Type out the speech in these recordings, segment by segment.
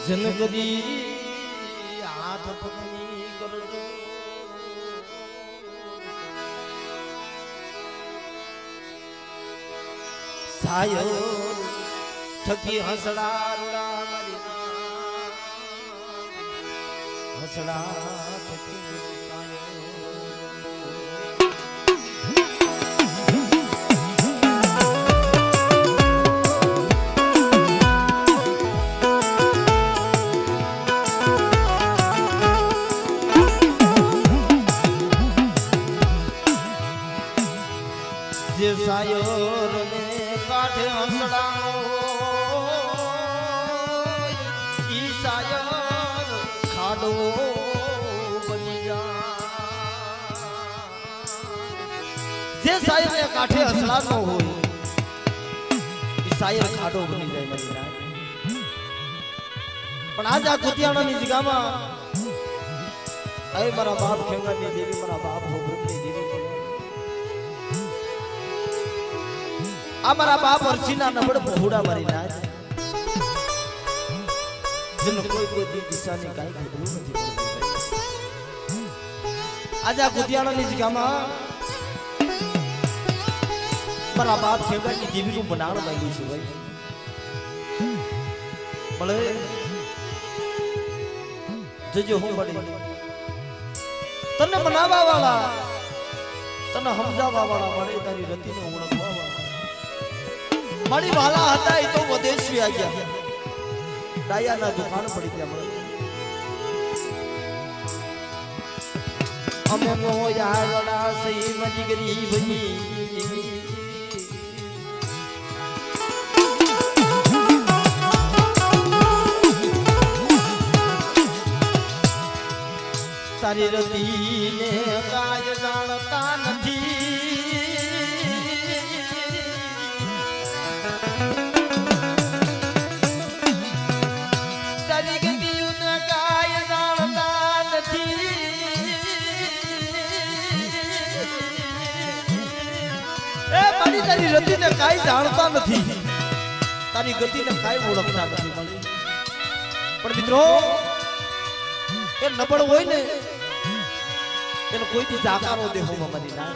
જનગદી હાથ પગની કરજો સાયો થકી હસડા રૂડા મારી હસડા થકી સાયોર ને કાઠે હસડાનો ઈ સાયર ખાડો બની જાય જે સાયર ને કાઠે હસડાનો હોય ઈ સાયર ખાડો બની જાય મારી રાત પણ આજ આ કુતિયાણાની જગ્યામાં એ મારા બાપ ખેંગાની દેવી મારા બાપ હોબરની દેવી અમારા બાપ અરસીના નબળ બહુડા મારી નાજ જેનો કોઈ દિશાની કાંઈ ખબર નથી પડતી આજે આ ગુતિયાણાની જગ્યામાં મારા બાપ ખેગાની દેવીનું બનાવણ માંગ્યું છે ભાઈ મળે જજો હું બની તને બનાવવા વાળા તને સમજાવવા વાળા મળે તારી રતિને ઓળખવા મારી વાલા હતા એ તો વિદેશ વ્યા ગયા ડાયાના દુકાન પડી ગયા મળે અમે મોયા ગડા સહી મજી ગરીબની તારી રતીને કાય જાણતા નથી તારી રતિને કાઈ જાણતા નથી તારી ગતિને કાઈ ઓળખતા નથી પણ મિત્રો એ નબળ હોય ને એનો કોઈથી જાકારો દેહો મારી ના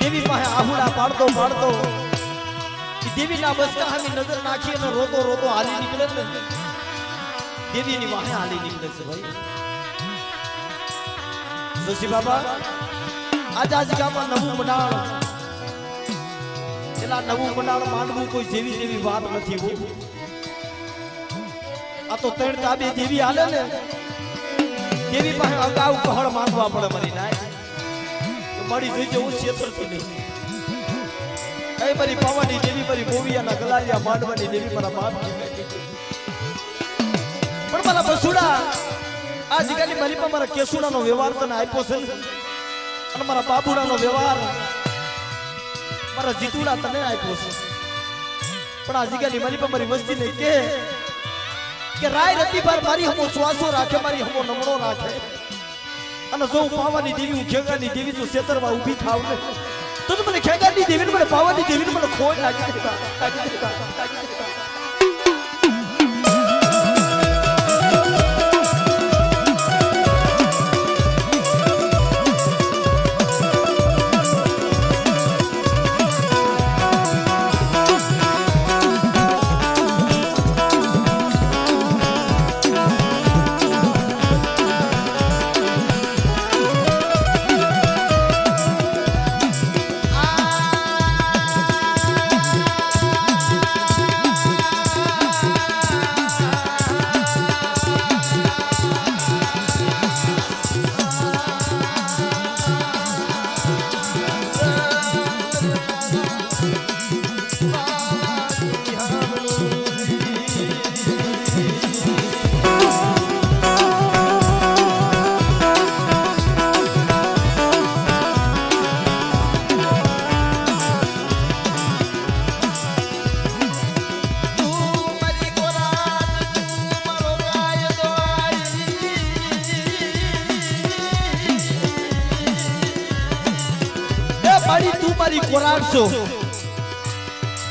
દેવી પાસે આહુડા પાડતો પાડતો દેવીના બસકા હામી નજર નાખી અને રોતો રોતો હાલી નીકળે ને દેવીની વાહે હાલી નીકળે છે ભાઈ જોશી બાબા આજ ગામમાં નવું મંડાણ એલા નવું મંડાણ માંડવું કોઈ જેવી જેવી વાત નથી હો આ તો ત્રણ તાબે દેવી હાલે ને દેવી પાસે અગાઉ કહળ માંગવા પડે મારી નાય મળી જોઈજે હું છેતરતી નહીં એ મારી પાવાની દેવી મારી ગોવિયાના ગલાલિયા માંડવાની દેવી મારા બાપ પણ મારા બસુડા આજકાલી મારી પર મારા કેસુડાનો વ્યવહાર તને આપ્યો છે અને મારા બાબુડાનો વ્યવહાર મારા જીતુડા તને આપ્યો છે પણ આજકાલી મારી પર મારી વસ્તી ને કે રાય રતી પર મારી હમો શ્વાસો રાખે મારી હમો નમણો રાખે અને જો પાવાની દેવી હું ખેગાની દેવી જો સેતરમાં ઊભી થાવ ને તો મને ખેગાની દેવીને મને પાવાની દેવીને મને ખોટ લાગી દેતા મારી કોરાડ છો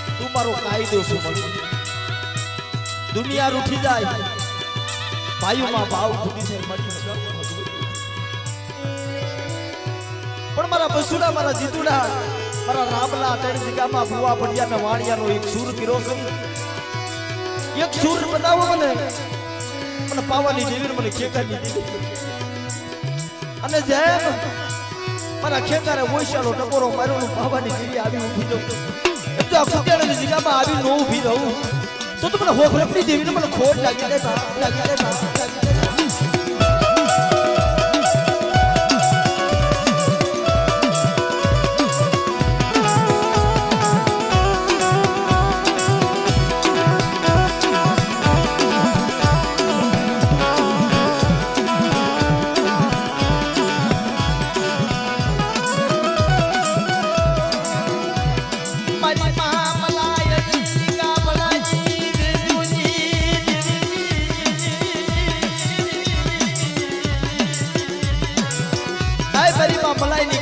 તું મારો કાયદો છું દુનિયા રૂઠી જાય ભાઈઓમાં ભાવ ફૂટી જાય પણ મારા બસુડા મારા જીતુડા મારા રામલા ત્રણ જગ્યામાં ભુવા પડિયાના વાણિયાનો એક સૂર કર્યો છે એક સૂર બતાવો મને પાવાની દેવી મને ખેકાની દેવી અને જેમ મારા ખેકારે ઓઈશાનો ટકોરો માર્યો પાવાની દેવી આવી ઊભી તો એમ તો આ કુટિયાની જગ્યામાં આવી ન ઊભી રહું તો મને હોફરપની દેવીને મને ખોટ લાગી જાય લાગી જાય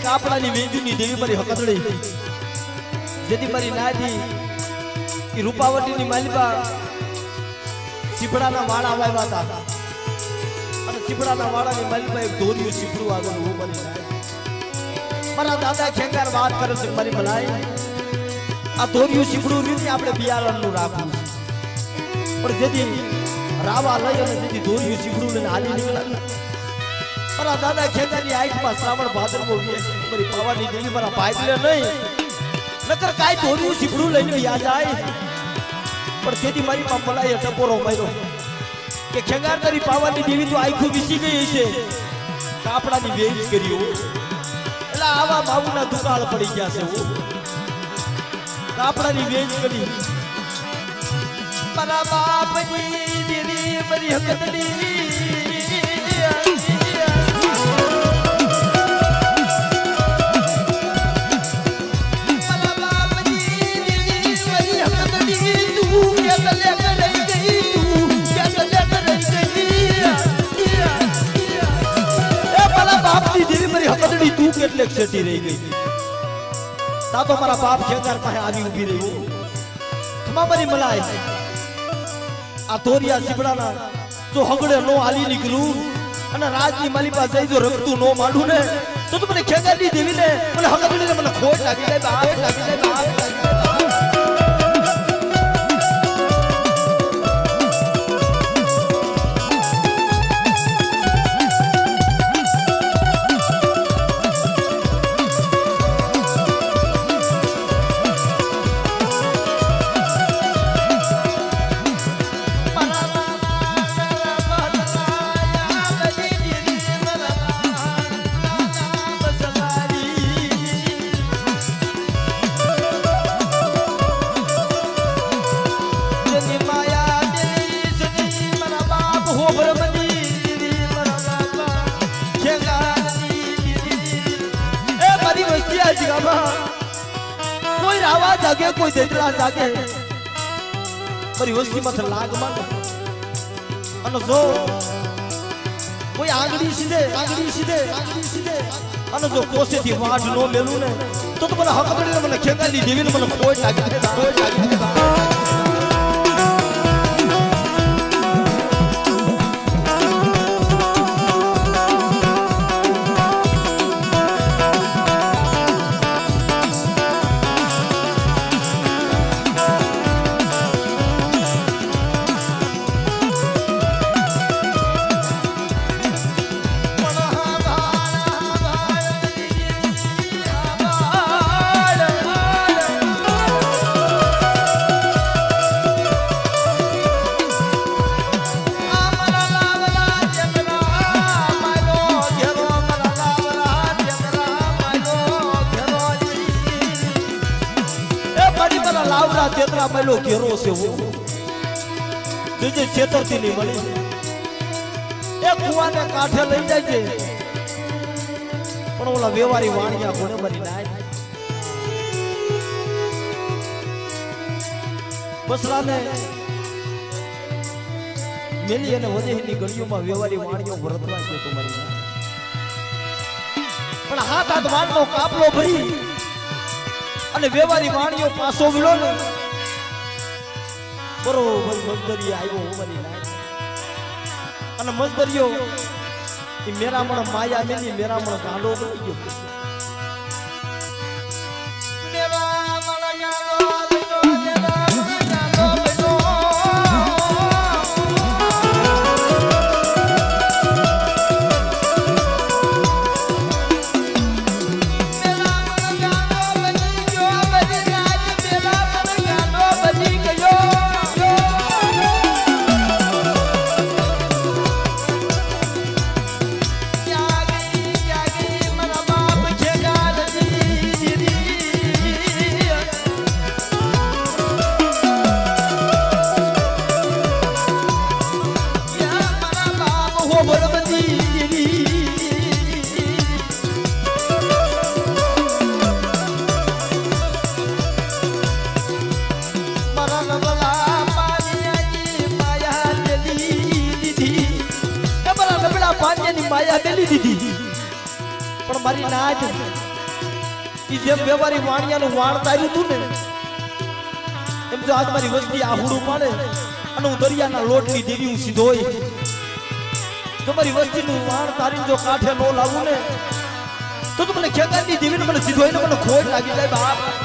કાપડાની વેંજુની દેવી મારી હકતડી જેથી મારી નાથી એ રૂપાવટીની માલિકા સીપડાના વાળા વાવ્યા હતા અને સીપડાના વાળાની માલિકા એક ધોર્યું સીપડું આગળ હું મારી નાય મારા દાદા ખેંગાર વાત કરે છે મારી ભલાઈ આ ધોર્યું સીપડું રીત આપણે બિયારણનું રાખવું પણ જેથી રાવા લઈ અને જેથી ધોર્યું સીપડું લઈને હાલી નીકળ્યા મારા દાદા ખેંગાની આંખમાં શ્રાવણ ભાદરવો મારી પાવાની દેવી મારા ભાઈલે નહીં નકર કાઈ ધોર્યું સીપડું લઈને વ્યા જાય પણ તેથી મારી માં મલાઈએ ટકોરો માર્યો કે ખેંગાર તારી પાવાની દેવી તો આંખું વિસી ગઈ છે કાપડાની વેજ કર્યો એટલે આવા બાબુના દુકાળ પડી ગયા છે કાપડાની વેજ કરી મારા બાપની દેવી મારી હકતડી તું કેટલે છેટી રહી ગઈ તા તો મારા બાપ ખેતર પાસે આવી ઊભી રહ્યો મારી મલાય આ ધોરિયા સીપડાના જો હગડે નો હાલી નીકળું અને રાજની માલી પાસે જઈ જો રખતું નો માંડું ને તો તું મને ખેતરની દેવી ને મને હગડને મને ખોટ લાગી જાય બાપ લાગી જાય બાપ કોઈ રાવા જાગે કોઈ દેતરા જાગે મારી વસ્તી માં લાગ માંગે અને જો કોઈ આંગળી સીધે અને જો કોસેથી વાઢ નો મેલું ને તો મને હક પડીને મને ખેંગાલી દેવીને મને ખોટ લાગી તેતરા મેલો ઘેરો છે જે છેતરથી નહીં મળી એ કુવાને કાંઠે લઈ જાય છે પણ ઓલા વેવારી વાણિયા કોને મરી નાય બસરાને મેલી અને વધેની ગળીઓમાં વેવારી વાણિયો વરતવા છે તમારી પણ હાથ વાણનો કાપલો ભરી અને વેવારી વાણીઓ પાસો વિલો ને બરોબર મજદરીએ આવ્યો હોવાની લાય અને મજદરીઓ એ મેરામણ માયા મેલી મેરામણ ગાંડો થઈ ગયો માયા બેલી દીધી પણ મારી નાજ ઈ જેમ વ્યવહારી વાણિયાનું વાણ તાર્યું તું ને એમ જો આજ મારી વસ્તી આહુડું પાડે અને હું દરિયાના લોટની દેવી હું સીધો હોય જો મારી વસ્તીનું વાણ તારીને જો કાંઠે નો લાવું ને તો મને ખેગારની દેવીને મને સીધો હોય ને મને ખોટ લાગી જાય બાપ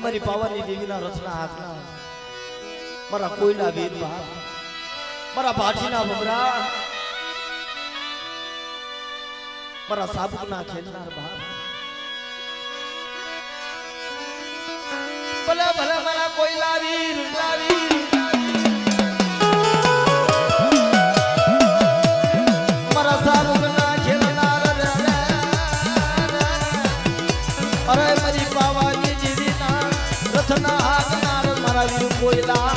મારી પાવાની દેવીના રથના હાથના મારા કોઈના વીર બાપ મારા ભાટીના ભમરા મારા સાબુકના ખેલનાર બાપ ભલે ભલે મારા કોઈના વીર મારા સાબુકના ખેલનાર અરે મારી પાવાની રથના હાથનાર મારા વીર કોયલા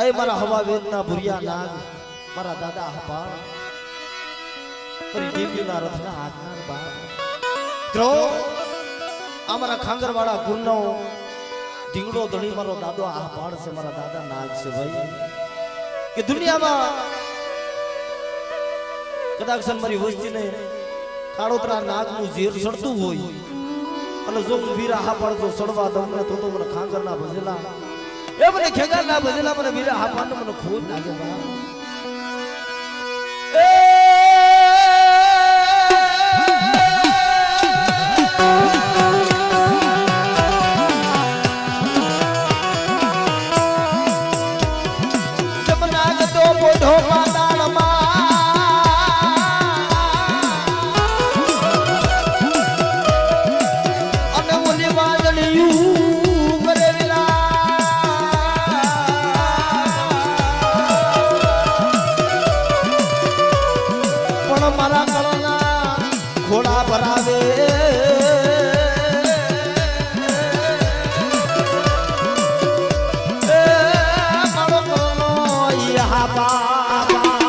અય મારા હવા વેદના ભુરિયા નાગ મારા દાદા હપા પરી દેવીના રથના હાથના બા ત્રો અમારા ખાંગરવાળા ગુરનો ઢીંગડો ધણી મારો દાદો આ પાડ છે મારા દાદા નાગ છે ભાઈ કે દુનિયામાં કદાચ મારી વસ્તીને કાળોતરા નાગનું ઝેર સડતું હોય અને જો વીરા હા પાડતો સડવા દઉં ને તો મને ખાંગરના ભજેલા એ મને ખેગારના ભજેલા મને વીરા હા પાડને મને ખોટ લાગે બા ઘોડા ભરાવે મારો કોનો યહા બાબા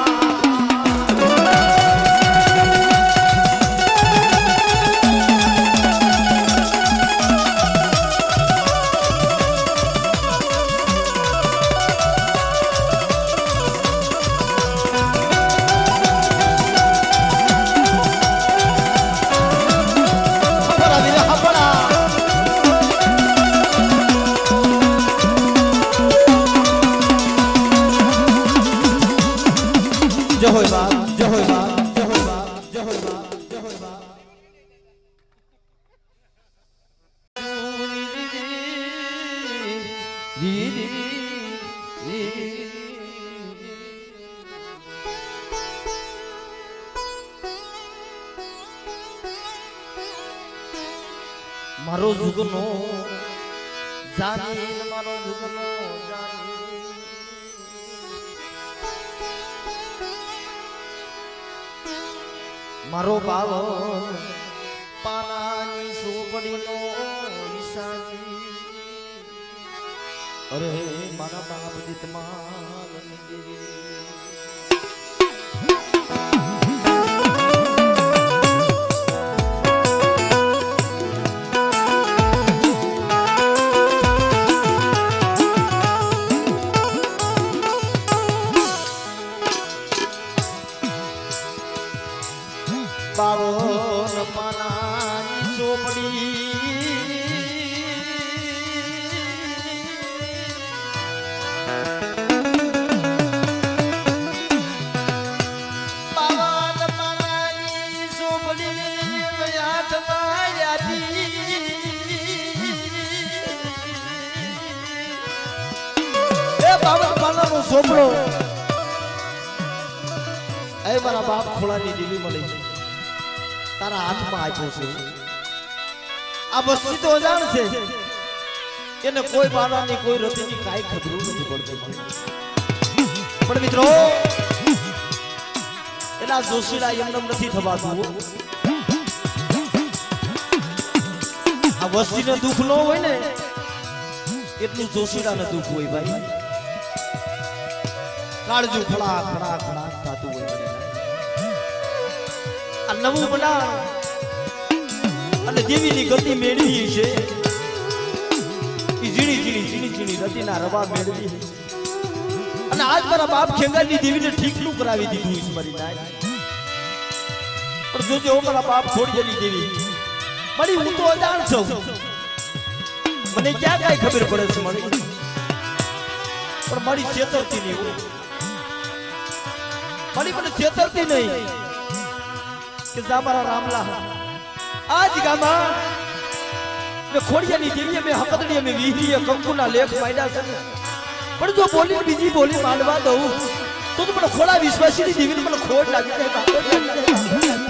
જય હોય બાપ જય હોય બાપ જય હોય બાપ જય હોય બાપ જય હોય બાપ મારો જુગનો જાની મારો જુગનો જાની મારો બાવન પાનાની સોપડીનો ઈશાજી અરે મારા બાપ દીતમાલની દેવી બાવન પાનાની ચોપડી બાવન પાનાની ચોપડી હાથમાં યાદી એ બાવન પાનાનો ચોપડો એ મારા બાપ ખોળાની દેવી મળી તારા હાથમાં આપ્યો છે આ વસ્તુ તો જાણ છે એને કોઈ બારાની કોઈ રતિની કાઈ ખબર નથી પડતી પણ મિત્રો એના જોશીલા એમને નથી થવાતું આ વસ્તીને દુઃખ ન હોય ને એટલું જોશીલાને દુઃખ હોય ભાઈ કાળજું ખડા ખડા ખડા થતું હોય આ નવું બનાવ અને દેવીની ગતિ મેળવી છે ઝીણી ઝીણી ઝીણી ઝીણી રતિના રવા મેળવી અને આજ મારા બાપ ખેંગારની દેવીને ઠીકનું કરાવી દીધું છે મારી નાય પણ જોજો મારા બાપ ખોડિયાની દેવી મારી હું તો અજાણ છું મને ક્યાં કાંઈ ખબર પડે છે મારી પણ મારી છેતરતી નહીં મારી મને છેતરતી નહીં કે જા મારા રામલા આજ ગામમાં મે ખોડિયાની દેવીએ મે હકદડીએ મે વીહીએ કંકુના લેખ પાડ્યા છે પણ જો બોલી બીજી બોલી માંડવા દઉં તો મને ખોડા વિશ્વાસીની દેવીને મને ખોટ લાગી જાય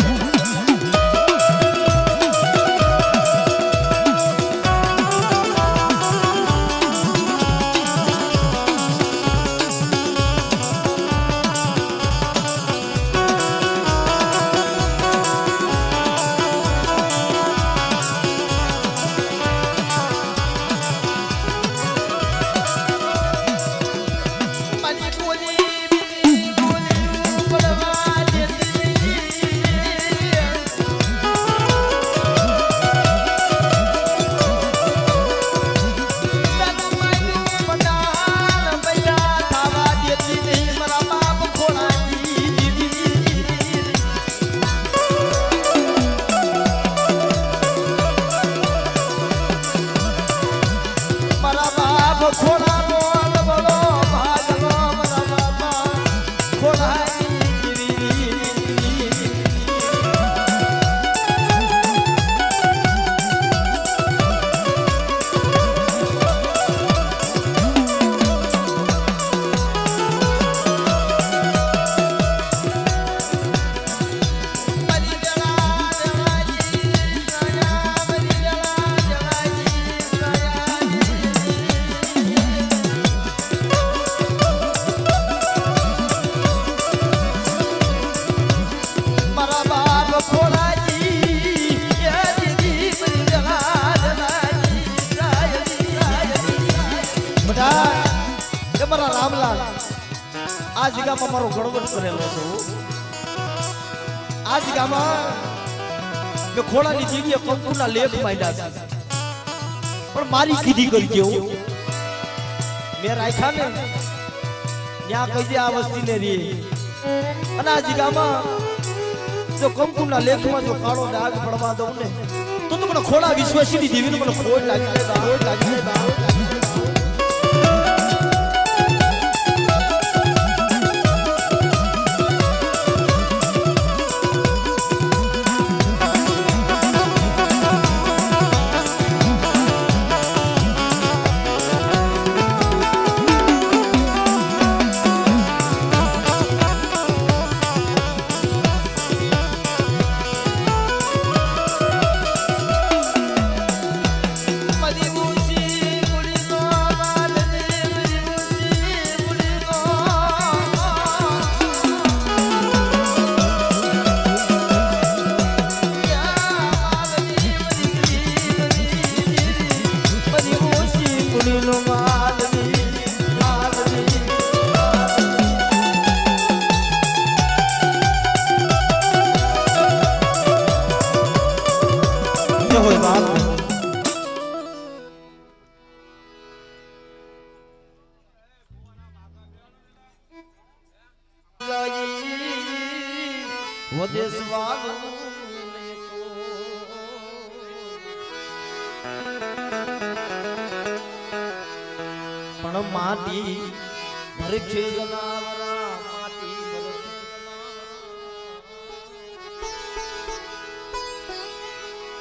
જગ્યામાં મારો ગણવટ કરેલો છે આ જગ્યામાં મેં ખોળાની જગ્યાએ કંકુના લેખ માંડ્યા છે પણ મારી કીધી કરી કેવું મેં રાખ્યા ને ત્યાં કહી દે આ વસ્તીને રે અને આ જગ્યામાં જો કંકુના લેખમાં જો કાળો ડાઘ પડવા દઉં ને તો મને ખોળા વિશ્વાસીની દેવીને મને ખોટ લાગી જાય પણ માટી ભરખે જનાવરા માટી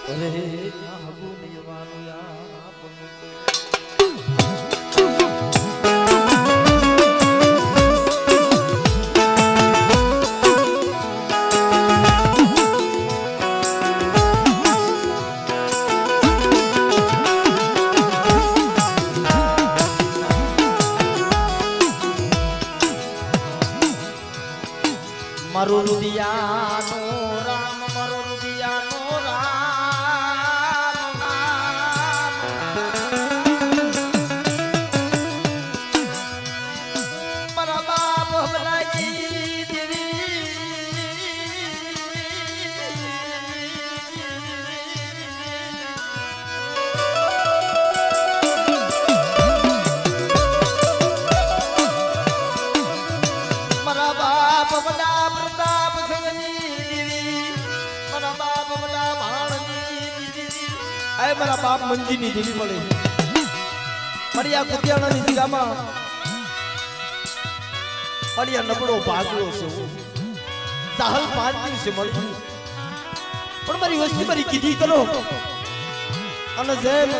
અરે હબુ દેવાનું મારો રુદિયાનો રામ મારો રુદિયાનો રામ મારા બાપ હમલાજી દેવી મારા બાપ હમલા મારા બાપ મંજીની દેવી મળે મારી આ કુતિયાણાની જગ્યામાં મારી આ નબળો ભાગલો છે સાહલ 5 દિવસે મળી પણ મારી વસ્તી મારી કીધી કરો અને જેમ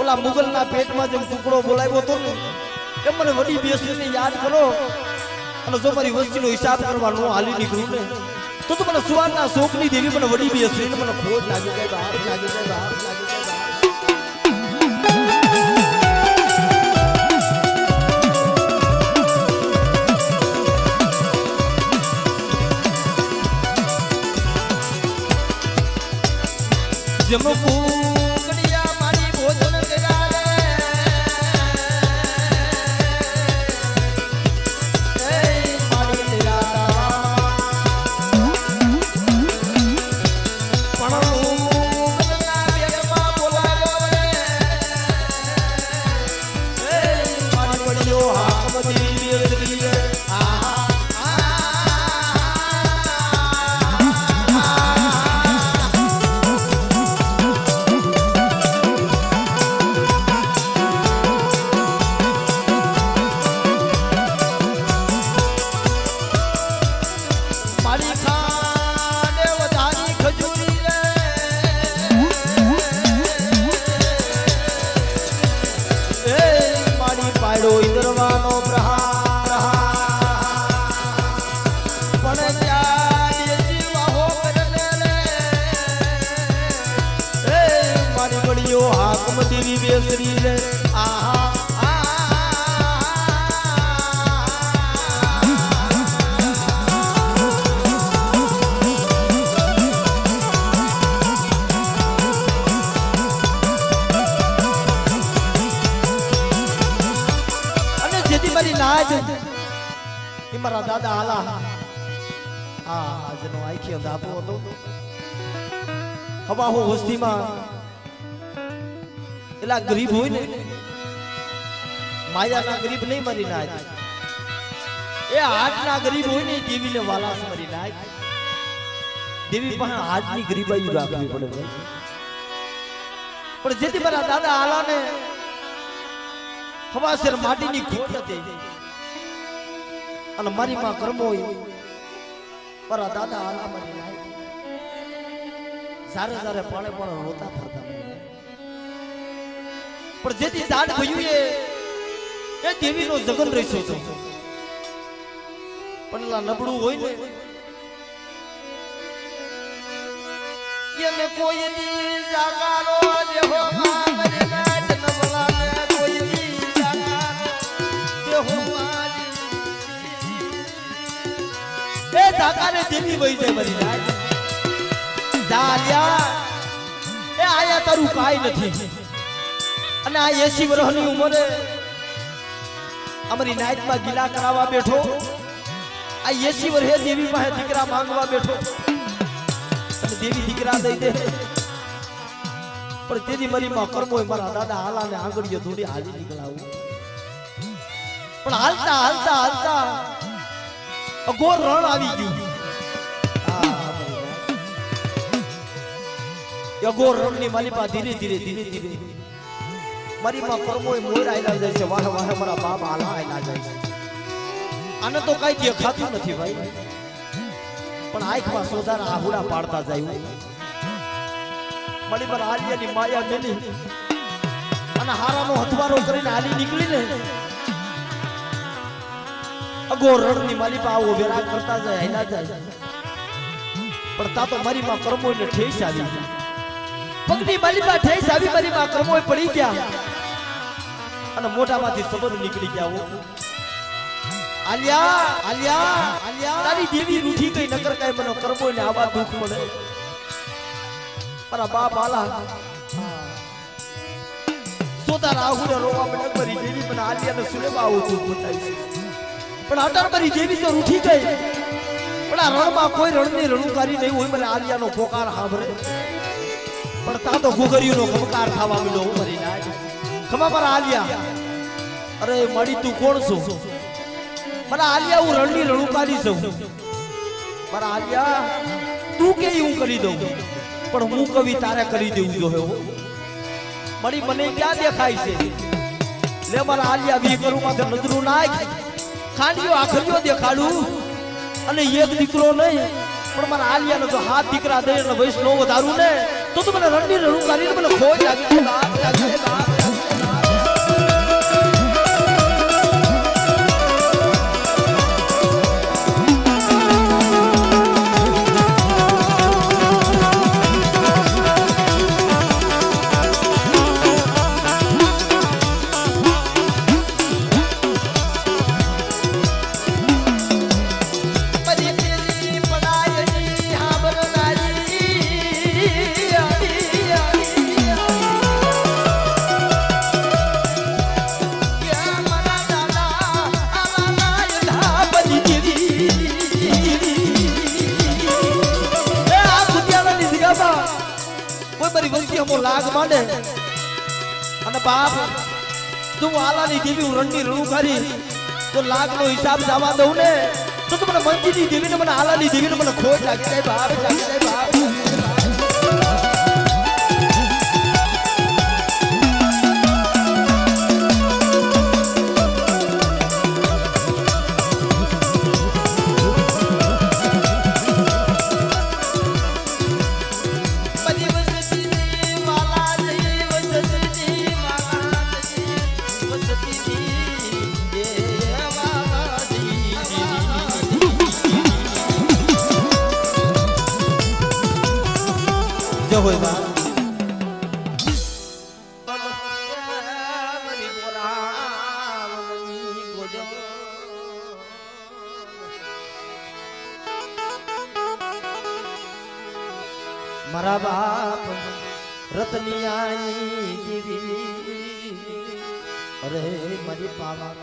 ઓલા મુગલના પેટમાં જેમ ટુકડો બોલાવ્યો હતો ને એમ મને વડી બેસીને યાદ કરો અને જો મારી વસ્તીનો હિસાબ કરવાનો હાલી નીકળું ને તો મને સુવારના શોકની દેવી મને વડી બેસીને મને ખોટ લાગી જાય બહાર લાગી જાય બહાર લાગી જાય જમો કુકડિયા મારી ભોજન કર્યા ઇન્દ્રવાનો પણ ત્યાં જીવાહો કરલે મારી બળીઓ હાકમ દેવી બેસરી રે આહા મારા દાદા આલા આજનો આખી અંધાપો હતો હવા હો વસ્તીમાં એલા ગરીબ હોય ને માયાના ગરીબ નહીં મરી નાય એ હાથના ગરીબ હોય ને દેવીને વાલાસ મરી નાય દેવી પાસે હાથની ગરીબાઈ રાખવી પડે પણ જેથી મારા દાદા આલાને હવાસેર માટીની ખોટ હતી અને મારી માં કર્મો મારા દાદા આલા મરી નાય સારે સારે પાણે પણ રોતા થતા પણ જેથી દાડ ભયું એ દેવીનો જગન રહેશો છે પણ એલા નબળું હોય ને એને કોઈની જાગારો દેહો માં મરે નાટ નબળાને કોઈની જાગારો દેહો માં એ જાગાને દેવી વઈ જાય મરી નાટ જાલ્યા એ આયા તારું કાઈ નથી અને આ 80 વર્ષની ઉંમરે અમારી નાઈટમાં ગિલા કરાવવા બેઠો આ 80 વર્ષે દેવી પાસે દીકરા માંગવા બેઠો અને દેવી દીકરા દઈ દે પણ તેની મારી માં કર્મો મારા દાદા હાલાને આંગળીઓ થોડી હાલી નીકળાવું પણ હાલતા હાલતા હાલતા અઘોર રણ આવી ગયું અઘોર રણની માલિપા ધીરે ધીરે ધીરે ધીરે મારી માં કર્મો મોર આયલા જાય છે વાહ વાહ મારા બાપ આલા આયલા જાય છે આને તો કઈ દેખાતું નથી ભાઈ પણ આંખમાં સોધાર આહુડા પાડતા જાય મારી પર આલિયાની માયા મેલી અને હારાનો હથવારો કરીને હાલી નીકળી ને અગો રણની માલિપા આવો વેરા કરતા જાય આયલા જાય પણ તા તો મારી માં કર્મો ને ઠેસ આવી પગની માલિપા ઠેસ આવી મારી માં કર્મો પડી ગયા અને મોઢામાંથી શબ્દ નીકળી ગયા આલિયા આલિયા આલિયા તારી દેવી રૂઠી ગઈ નકર કાય મને કરબો ને આવા દુખ મળે મારા બાપ આલા સોતા રાહુને રોવા મને મારી દેવી મને આલિયાને સુલેવા આવું દુખ બતાવી પણ અટાર મારી દેવી તો રૂઠી ગઈ પણ આ રણમાં કોઈ રણની રણુકારી નહીં હોય મને આલિયાનો પોકાર સાંભળે પણ તા તો ઘુઘરીઓનો ખમકાર થવા મળ્યો મારી નાય ખમા મારા આલિયા અરે મળી તું કોણ છો મારા આલિયા હું રણની રણુકારી છું મારા આલિયા તું કે હું કરી દઉં પણ હું કવિ તારે કરી દેવું જોઈએ મળી મને ક્યાં દેખાય છે લે મારા આલિયા વી કરું માથે નજરું નાખ ખાંડિયો આખરીઓ દેખાડું અને એક દીકરો નહીં પણ મારા આલિયાનો જો હાથ દીકરા દે એટલે વૈષ્ણવ વધારું ને તો મને રણની રણુકારી મને ખોઈ લાગે લાગ માંડે અને બાપ તું આલાની દેવી હું રણની રણુકારી તો લાગનો હિસાબ જવા દઉં ને તો મને મંજીની દેવીને મને આલાની દેવીને મને ખોટ લાગી જાય બાપ લાગી જાય બાપ હોય બા મારા બાપ રતનિયાની દેવી અરે મારી પાવા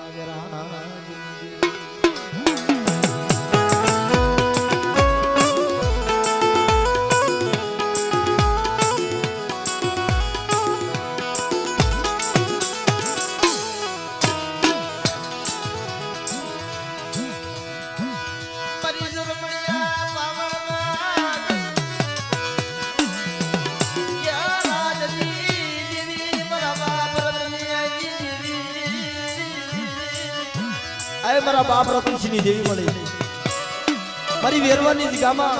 મારા બાપ રતનસિંહની દેવી મળી મારી વેરવાની જગ્યામાં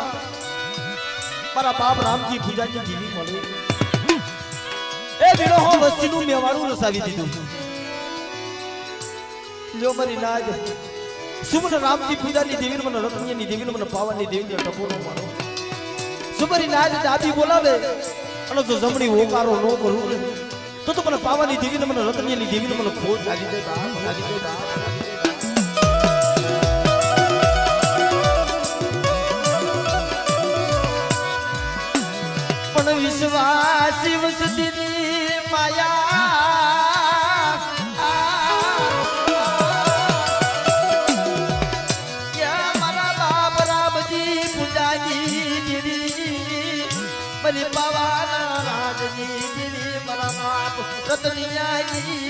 મારા બાપ રામજી પૂજાની દેવી મળી એ બીડો હો વસ્તીનું મેવાડું રસાવી દીધું લ્યો મારી નાગ સુમન રામજી પૂજાની દેવી મને રતનિયાની દેવી મને પાવાની દેવી ટપોરો મારો સુમરી નાગ દાદી બોલાવે અને જો જમણી ઓકારો નો કરું તો મને પાવાની દેવીને મને રતનિયાની દેવીને મને ખોટ લાગી જાય બાપ લાગી જાય બાપ પણ વિશ્વાસી વસતીની માયા મારા બાપ રામજી પૂજાજી દેવી મને પાવાના રાજજી દેવી મારા બાપ રતનિયાજી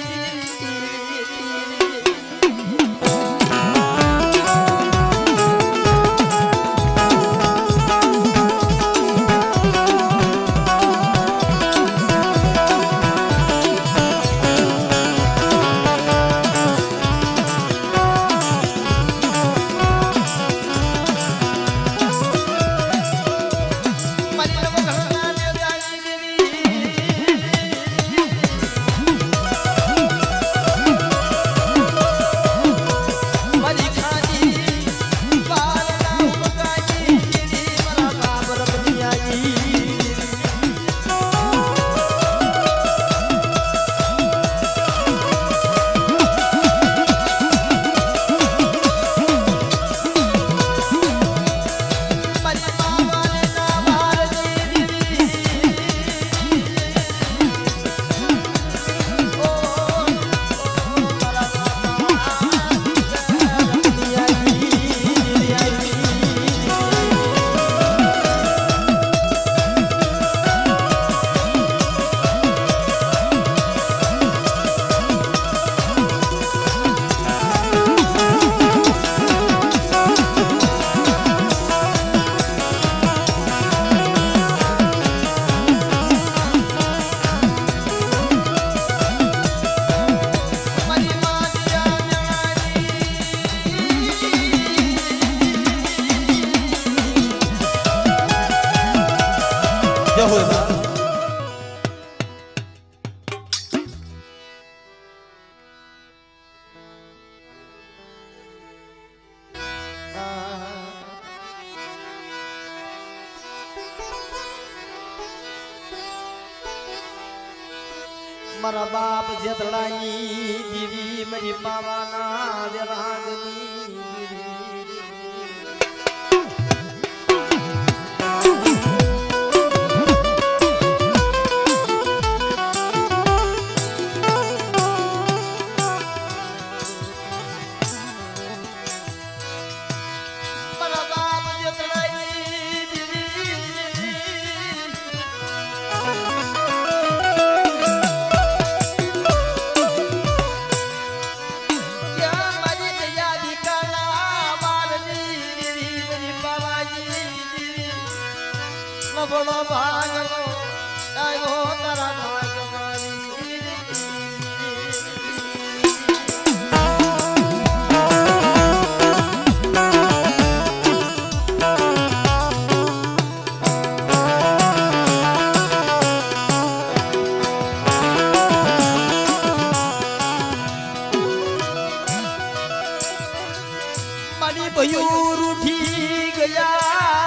મારા બાપ જેતડાની દેવી મારી પાવાના વેરાગની બડો ભાગલો આવ્યો તારા ભાગવાની મારી ભયું રૂઠી ગયા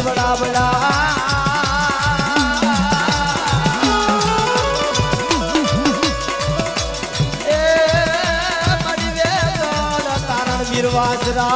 बड़ा बड़ा वीरवासरा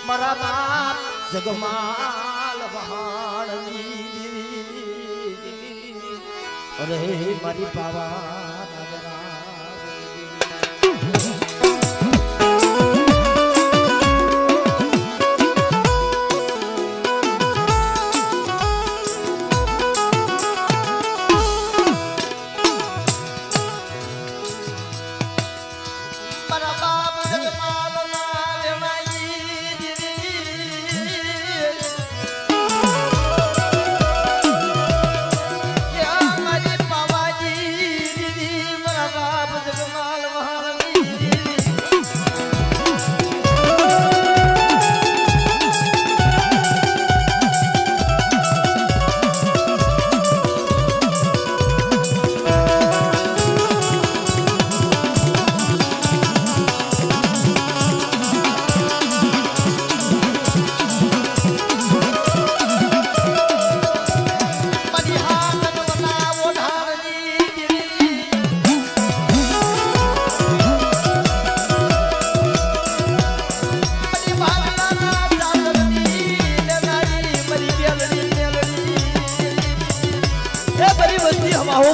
મારા બાપ જગમાલ વહાણની દેવી અરે મારી પાવા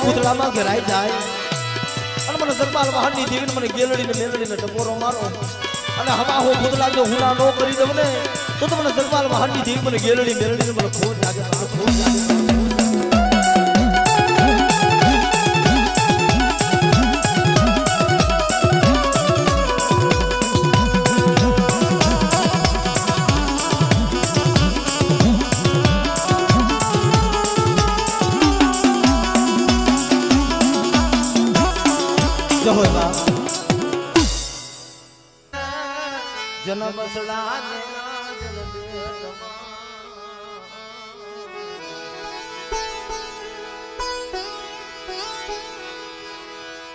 ભૂતળામાં ઘેરાઈ જાય અને મને સરપાલ વાહનની દેવીને મને ગેલડીને મેલડીને ટપોરો મારો અને હવા હો ભૂતળા જો હુના નો કરી દઉં ને તો મને સરપાલ વાહનની દેવી મને ગેલડી મેલડીને મને ખોટ લાગે જન્મ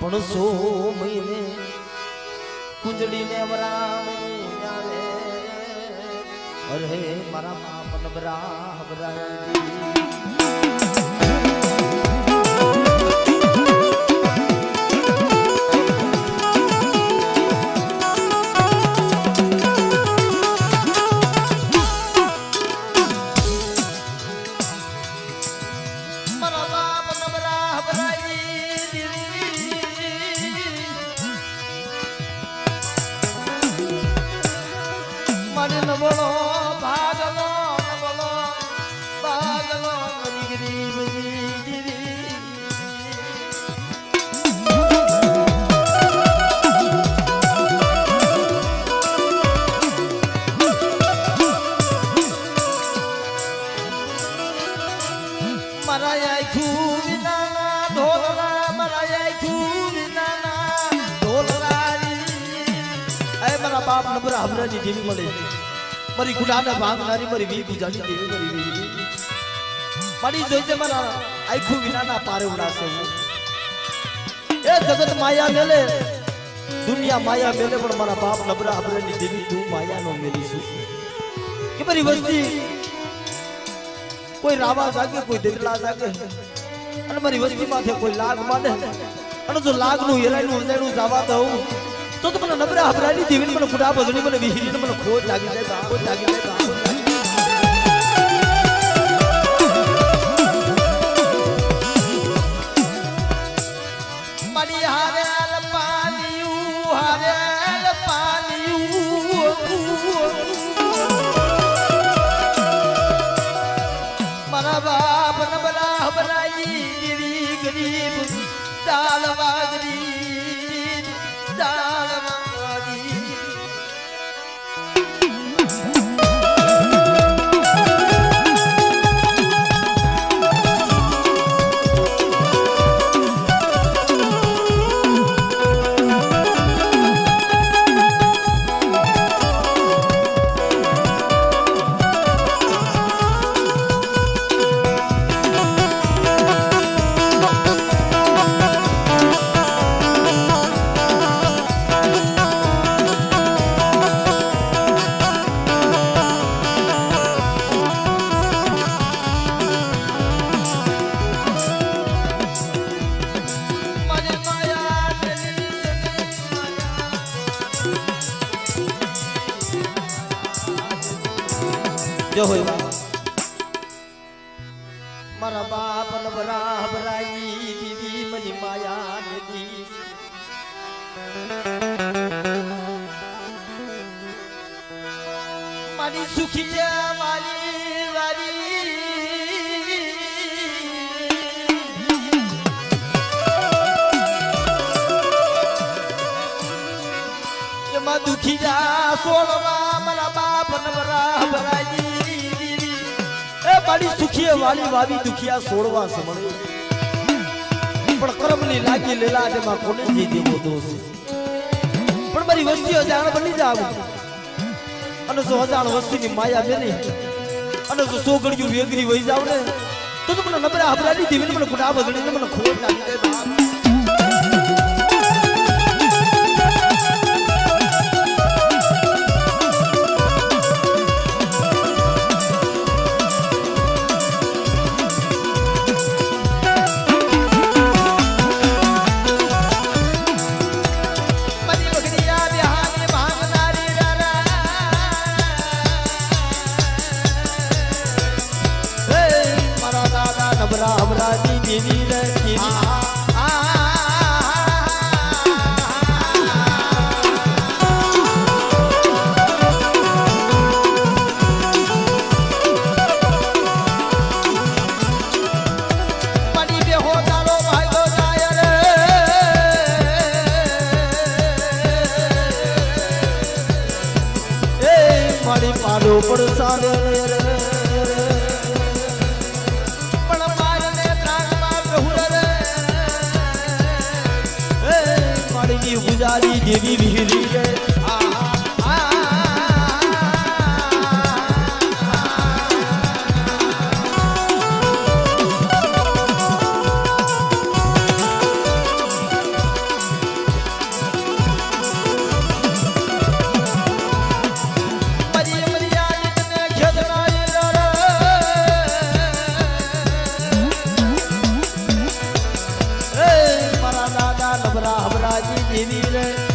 પણ સો મહિને કુંજડીને અરે મારા બાપ નબરા બોલો ભાગલો બોલો ભાગલો ગરી ગરીબ મારા આખું વિનાના ઢોલરા મારા આખું વિનાના ઢોલરાની એ મારા બાપ નબરા હમરાની દેવી મળે મારી ગુડાને ભાગનારી મારી વી ગુજાની દેવી મારી વી મારી જોઈજે મારા આખું વિનાના પારે ઉડાશે એ જગત માયા મેલે દુનિયા માયા મેલે પણ મારા બાપ નબરા હમરાની દેવી તું માયા નો મેલીશું કે મારી વસ્તી કોઈ રાવા જાગે કોઈ દેતલા જાગે અને મારી વસ્તી માથે કોઈ લાગ માંડે અને જો લાગ નું હેરાયનું ઉજાયનું જવા દઉં તો મને નબરા હબરાની દેવીની મને ફૂટા ભજણી મને વિહીરીને મને ખોટ લાગી જાય ખોટ લાગી જાય મડી હારેલ પાણીયું મારા બાપ નબરા હબરાઈ દેવી ગરીબ ચાલવા ગરીબ ચાલવા ગરીબ જો હોય મારા બાપ નબરા હબરાઈ દીદી મની માયા નદી મારી સુખી છે વાલી વાલી એમાં દુખી જા સોળવા મારા બાપ નબરા હબરાઈ એ મારી સુખી વાલી વાવી દુખિયા સોળવા સમણે પણ કર્મની લાગી લેલા જેમાં કોને જઈ દેવો દોષ પણ મારી વસ્તીઓ જાણ બની જાવ અને જો હજાર વસ્તીની માયા બેની અને જો સોગડિયું વેગરી વહી જાવ ને તો મને નબરા હબરાડી દેવીને મને ગુના બગડીને મને ખોટ નાખી દે બાપ દેવી રે મારી પાડો પડસાદ गुजारी देवी विहरी रे देवी रे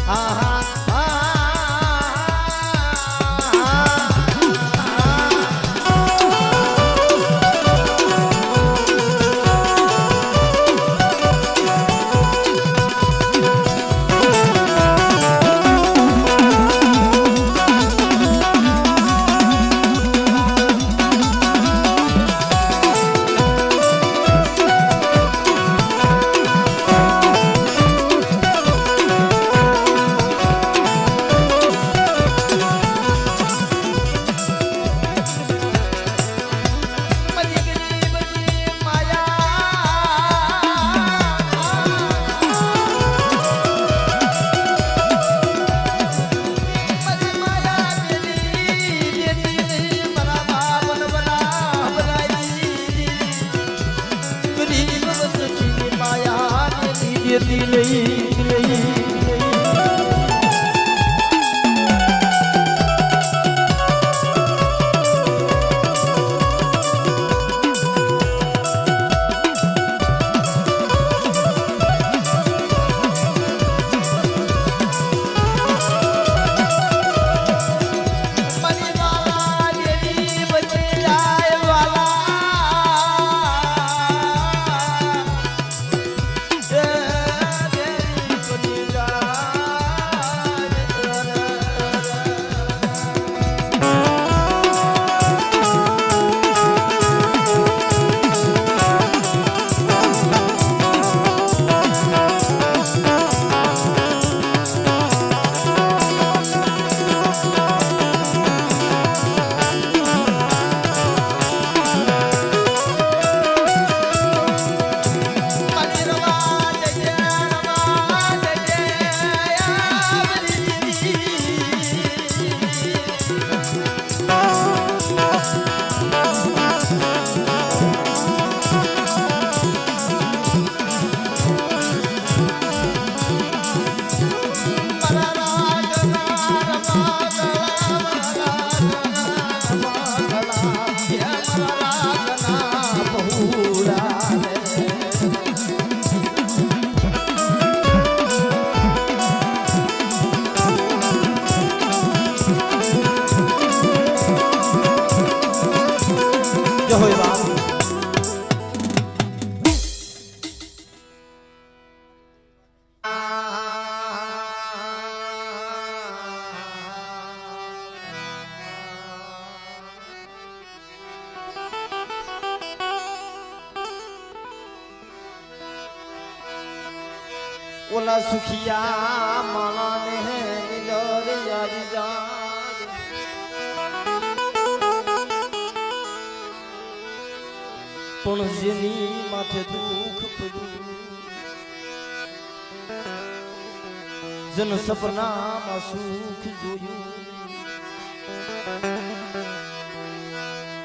હોય બાપ ઓલા સુખિયા માણાને નિદર યારી જાગ પણ જેની માથે દુઃખ પડ્યું જન સપનામાં સુખ જોયું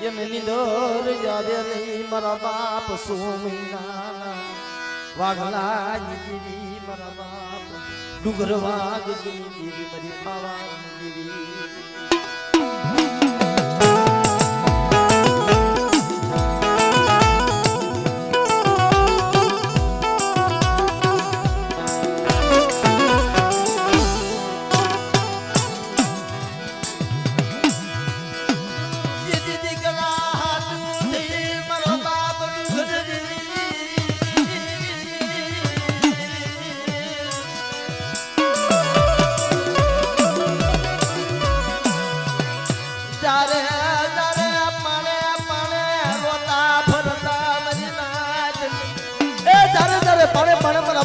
એને નિદર યાદ નહીં મારા બાપ 100 મહિનાના વાઘલા દીવી મારા બાપ ડુંગર વાઘ દીવી મારી પાવા દીવી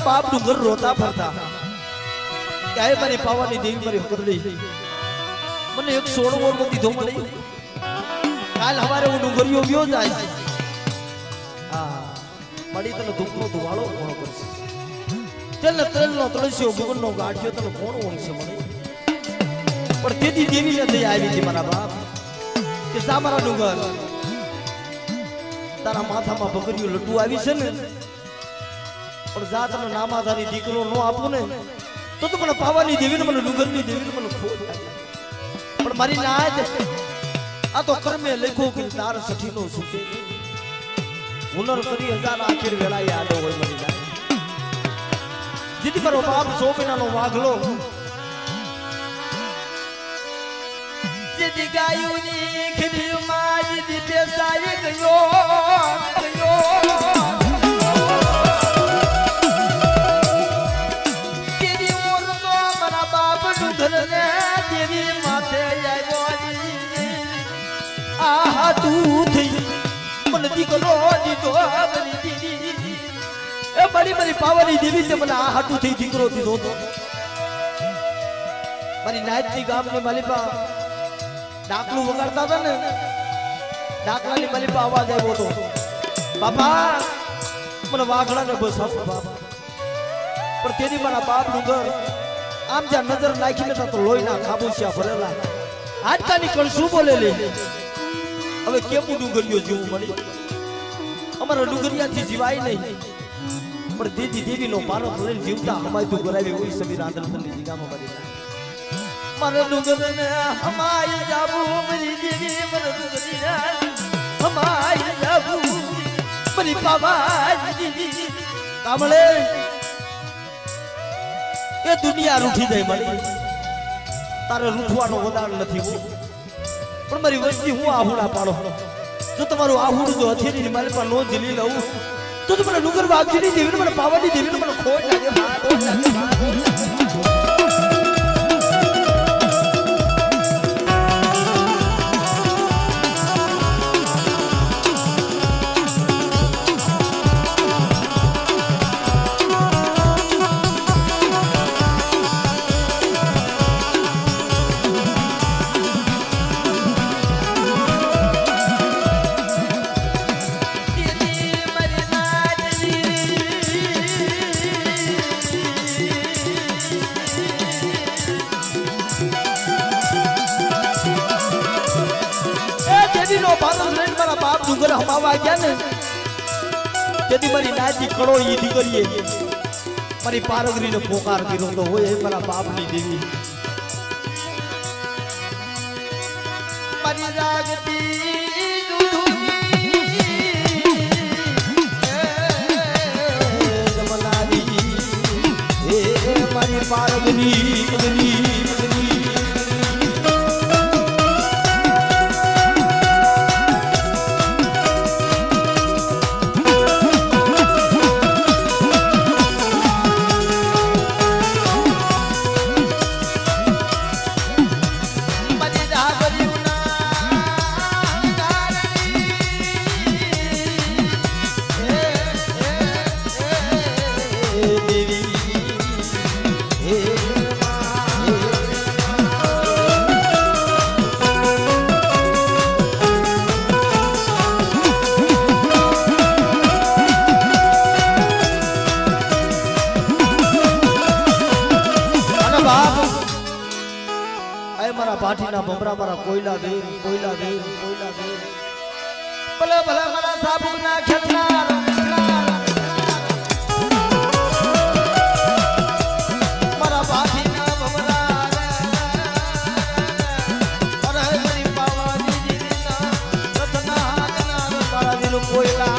बाप डूंगर रोता फरता क्या मारी पावानी देवी मारी हुकरली મને એક 16 વર્ષ દીધો મળી કાલ હવારે હું ડુંગરીઓ ગયો જાય હા મળી તને દુખનો ધુવાળો કોણ કરશે તેલનો તળસ્યો ભગવાનનો ગાંઠિયો તને કોણ ઓળખશે મળી પણ તેદી દેવી ને દયા આવી હતી મારા બાપ કે જા મારા ડુંગર તારા માથામાં બકરીઓ લડ્ડુ આવી છે ને પણ જાતનો નામાધારી દીકરો નો આપો ને તો મને પાવાની દેવી ને મને ડુંગરની દેવી ને મને ખોટ લાગે પણ મારી નાજ આ તો કર્મે લખ્યો કે તાર સઠીનો સુખે હુનર કરી 1000 આખીર વેળા યાદ હોય મારી નાજ જીત કરો બાપ 100 મહિનાનો વાઘલો જીત ગાયુની ખીરી માજ દીતે સાઈ ગયો દેવી માથે આહા તું થઈ મને દીકરો દીધો બની દીદી એ બડી બડી પાવાની દેવી તે મને આહા તું થઈ દીકરો દીધો તો મારી નાયતની ગામની માલિપા ડાકલું વગાડતા હતા ને ડાકલાની માલિપા અવાજ આવ્યો તો બાપા મને વાઘડાને બસ આપો બાપા પણ તેની મારા બાપ ડુંગર આમ જ્યાં નજર નાખી લેતા તો લોહીના ખાબુચિયા ભરેલા હાડકાની કણ શું બોલેલી હવે કેવું ડુંગરીઓ જીવું મળી અમારા ડુંગરિયાથી જીવાય નહીં પણ દીદી દેવીનો પારો લઈને જીવતા હમાય તું કરાવી હોય સમીર આંધળની જીગામાં મરી મારા ડુંગરને હમાય જાબુ મરી દેવી મારા ડુંગરીના હમાય જાબુ મરી પાવા દીદી કામળે એ દુનિયા રૂઠી જાય મારી તારે રૂઠવાનો વધાર નથી પણ મારી વસ્તી હું આહુડા પાડો જો તમારું આહુડું જો હથેરીની મારી પાસે નો ઝીલી લઉં તો મને ડુંગર વાઘજીની દેવીને મને પાવાની દેવીને મને ખોટ લાગે બાપ ડુંગર હમાવા ગયા ને તેથી મારી નાજી કડો ઈ દીકરીએ મારી પારગરીને પોકાર કર્યો તો હોય એ મારા બાપની દેવી મારી રાગતી મારી પારગરી ના ભમરા મારા કોયલા દે ભલે ભલે મારા સાબુ ના ખેતનાર મારા બાથી ના ભમરા અરે મારી પાવા દીદી ના રતના ના મારા દિલ કોયલા